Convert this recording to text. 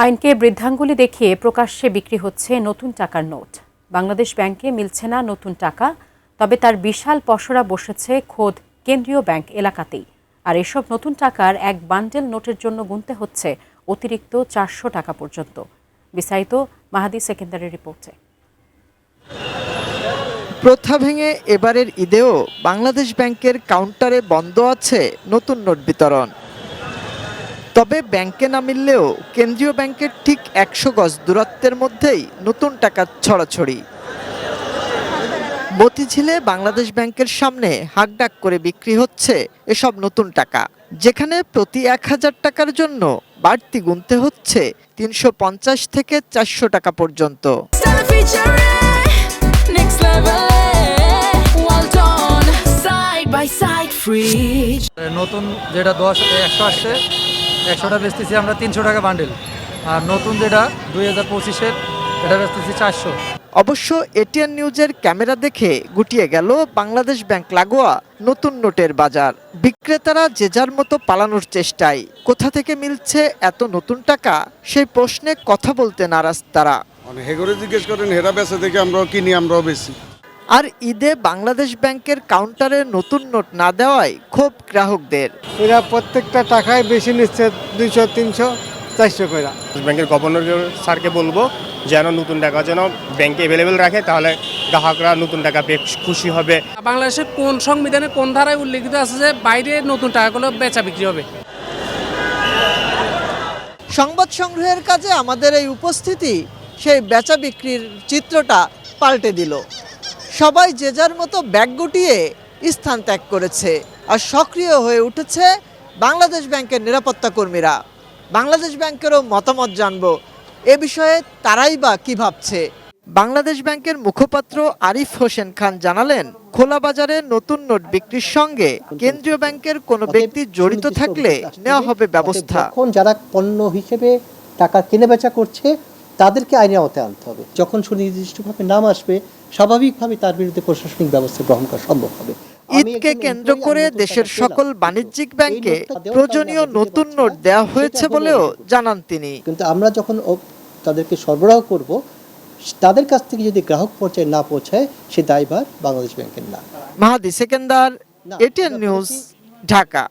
আইনকে বৃদ্ধাঙ্গুলি দেখিয়ে প্রকাশ্যে বিক্রি হচ্ছে নতুন টাকার নোট। বাংলাদেশ ব্যাংকে মিলছে না নতুন টাকা, তবে তার বিশাল পসরা বসেছে খোদ কেন্দ্রীয় ব্যাংক এলাকাতেই। আর এসব নতুন টাকার এক বান্ডেল নোটের জন্য গুনতে হচ্ছে অতিরিক্ত 400 টাকা পর্যন্ত। বিস্তারিত মাহাদি সেকেন্দারের রিপোর্টে। প্রথা ভেঙে এবারের ঈদেও বাংলাদেশ ব্যাংকের কাউন্টারে বন্ধ আছে নতুন নোট বিতরণ। তবে ব্যাংকে না মিললেও কেন্দ্রীয় ব্যাংকের ঠিক 100 গজ দূরত্বের মধ্যেই নতুন টাকা ছড়াছড়ি। মতিঝিলে বাংলাদেশ ব্যাংকের সামনে হাঁকডাক করে বিক্রি হচ্ছে এসব নতুন টাকা, যেখানে প্রতি 1000 টাকার জন্য বাড়তি গুনতে হচ্ছে 350 থেকে 400 টাকা পর্যন্ত। নতুন যেটা 100 আসছে, 100টা বেচতেছি আমরা 300 টাকা বান্ডেল, আর নতুন যেটা 2025-এর এটা বেচতেছি 400। অবশ্য এটিএন নিউজের ক্যামেরা দেখে গুটিয়ে গেল বাংলাদেশ ব্যাংক লাগোয়া নতুন নোটের বাজার। বিক্রেতারা যে যার মতো পালানোর চেষ্টায়। কোথা থেকে মিলছে এত নতুন টাকা, সেই প্রশ্নে কথা বলতে নারাজ তারা। হেগরে জিজ্ঞেস করেন, হেরা বেচা থেকে আমরাও কিনি, আমরাও বেশি। আর ঈদে বাংলাদেশ ব্যাংকের কাউন্টারে নতুন নোট না দেওয়ায় ক্ষোভ গ্রাহকদের। এরা প্রত্যেকটা টাকায় বেশি নিচ্ছে, 200, 300, 400 করে। ব্যাংকের গভর্নর স্যারকে বলবো যেন নতুন টাকা যেন ব্যাংকে অ্যাভেলেবেল রাখে, তাহলে গ্রাহকরা নতুন টাকা পেয়ে খুশি হবে। বাংলাদেশের কোন সংবিধানে কোন ধারায় উল্লেখিত আছে যে বাইরে নতুন টাকাগুলো বেচা বিক্রি হবে? সংবাদ সংগ্রহের কাজে আমাদের এই উপস্থিতি সেই বেচা বিক্রির চিত্রটা পাল্টে দিল। সবাই যে যার মতো ব্যাগ গুটিয়ে স্থান ত্যাগ করেছে, আর সক্রিয় হয়ে উঠেছে বাংলাদেশ ব্যাংকের নিরাপত্তা কর্মীরা। বাংলাদেশ ব্যাংকেরও মতামত জানবো এ বিষয়ে, তারাই বা কি ভাবছে। বাংলাদেশ ব্যাংকের মুখপাত্র আরিফ হোসেন খান জানালেন, খোলা বাজারে নতুন নোট বিক্রির সঙ্গে কেন্দ্রীয় ব্যাংকের কোনো ব্যক্তি জড়িত থাকলে নেওয়া হবে ব্যবস্থা। যখন যারা পণ্য হিসেবে টাকা কেনাবেচা করছে তাদেরকে আইনের আওতায় আনতে হবে। যখন সুনির্দিষ্টভাবে নাম আসবে, স্বাভাবিকভাবে তার বিরুদ্ধে প্রশাসনিক ব্যবস্থা গ্রহণ করা সম্ভব হবে। ঈদকে কেন্দ্র করে দেশের সকল বাণিজ্যিক ব্যাংকে প্রয়োজনীয় নতুন নোট দেওয়া হয়েছে বলেও জানান তিনি। কিন্তু আমরা যখন তাদেরকে সরবরাহ করব, তাদের কাছ থেকে যদি গ্রাহক পর্যায়ে না পৌঁছায়, সে দায়ভার বাংলাদেশ ব্যাংকের না। মাহাদি সেকেন্দার, এটিএন নিউজ, ঢাকা।